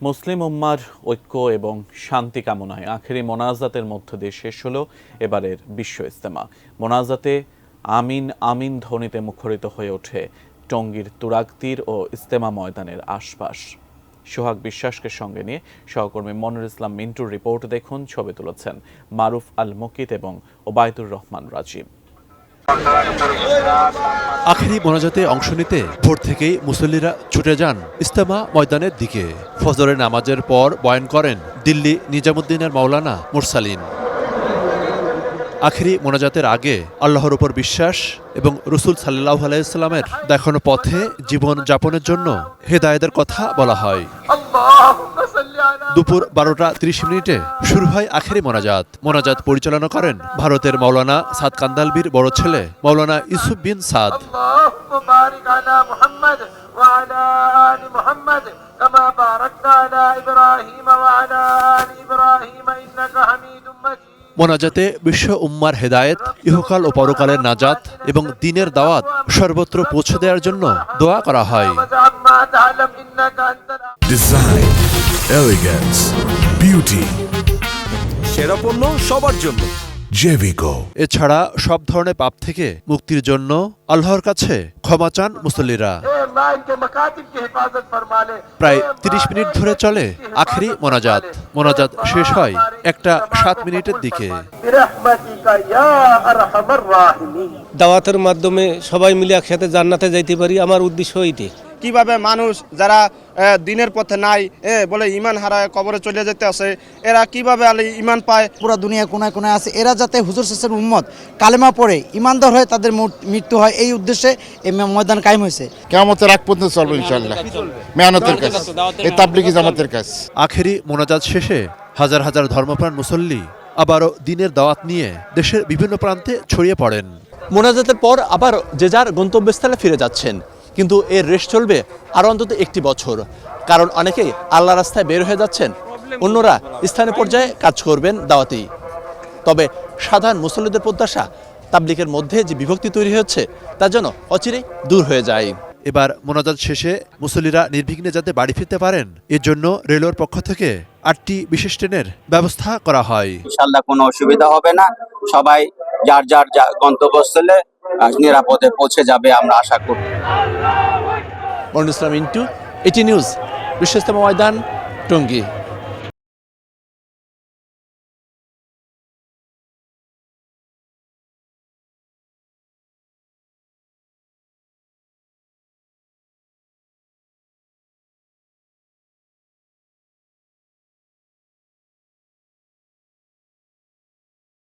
মুসলিম উম্মার ঐক্য এবং শান্তি কামনায় আখেরি মোনাজাতের মধ্য দিয়ে শেষ হলো এবারের বিশ্ব ইজতেমা। মোনাজাতে আমিন আমিন ধ্বনিতে মুখরিত হয়ে ওঠে টঙ্গীর তুরাগতীর ও ইজতেমা ময়দানের আশপাশ। সোহাগ বিশ্বাসকে সঙ্গে নিয়ে সহকর্মী মনির ইসলাম মিন্টুর রিপোর্ট দেখুন। ছবি তুলেছেন মারুফ আল মুকিত এবং ওবায়দুর রহমান রাজীব। আখেরি মোনাজাতে অংশ নিতে ভোর থেকেই মুসল্লিরা ছুটে যান ইজতেমা ময়দানের দিকে। ফজরের নামাজের পর বয়ান করেন দিল্লি নিজামুদ্দিনের মাওলানা মুরসালিন। আখেরি মোনাজাতের আগে আল্লাহর উপর বিশ্বাস এবং রসুল সাল্লাল্লাহু আলাইহি ওয়াসাল্লামের দেখানো পথে জীবন যাপনের জন্য হেদায়েতের কথা বলা হয়। দুপুর 12টা 30 মিনিটে শুরু হয় আখেরি মোনাজাত পরিচালনা করেন ভারতের মাওলানা সাদ কান্দালবির বড় ছেলে মাওলানা ইউসুফ বিন সাদ। মোনাজাতে বিশ্ব উম্মার হেদায়েত, ইহকাল ও পরকালের নাজাত এবং দ্বীনের দাওয়াত সর্বত্র পৌঁছে দেওয়ার জন্য দোয়া করা হয়। ডিজাইন, এলিগেন্স, বিউটি, সেরা পণ্য সবার জন্য জেভিকো। এছাড়া সব ধরনের পাপ থেকে মুক্তির জন্য আল্লাহর কাছে ক্ষমা চান মুসল্লিরা। প্রায় 30 মিনিট ধরে চলে আখেরি মোনাজাত শেষ হয় 1:07 মিনিটের দিকে। দাওয়াতের মাধ্যমে সবাই মিলে একসাথে জান্নাতে যাইতে পারি, আমার উদ্দেশ্য এইটি। কিভাবে মানুষ যারা দিনের পথে নাই বলে ইমান হারায় কবরে চলে যেতে আসে, এরা কিভাবে ইমান পায়? পুরো দুনিয়া কোনায় কোনায় আছে, এরা যাতে হুজুর সাল্লাল্লাহু উম্মত কালেমা পড়ে ইমানদার হয়ে তাদের মৃত্যু হয়, এই উদ্দেশ্যে এই ময়দান কায়েম হয়েছে। কিয়ামতের আগ পর্যন্ত চলবে ইনশাআল্লাহ। মেহনতের কাজ, এই তাবলীগী জামাতের কাজ। আখেরি মোনাজাত শেষে হাজার হাজার ধর্মপ্রাণ মুসল্লি আবারও দ্বীনের দাওয়াত নিয়ে দেশের বিভিন্ন প্রান্তে ছড়িয়ে পড়েন। মোনাজাতের পর আবার যে যার গন্তব্যস্থলে ফিরে যাচ্ছেন, কিন্তু এর রেশ চলবে আরও অন্তত 1 বছর। কারণ অনেকেই আল্লাহ রাস্তায় বের হয়ে যাচ্ছেন, অন্যরা স্থানীয় পর্যায়ে কাজ করবেন দাওয়াতি। তবে সাধারণ মুসল্লিদের প্রত্যাশা তাবলীগের মধ্যে যে বিভক্তি তৈরি হচ্ছে তা যেন অচিরেই দূর হয়ে যায়। এবার মোনাজাত শেষে মুসল্লিরা নির্বিঘ্নে যাতে বাড়ি ফিরতে পারেন, এর জন্য রেলওয়ের পক্ষ থেকে 8টি বিশেষ ট্রেনের ব্যবস্থা করা হয়। ইনশাআল্লাহ কোনো অসুবিধা হবে না, সবাই যার যার গন্তব্যস্থলে নিরাপদে পৌঁছে যাবে আমরা আশা করি। মনির ইসলাম মিন্টু, ET নিউজ, বিশ্ব ইজতেমা ময়দান, টঙ্গী।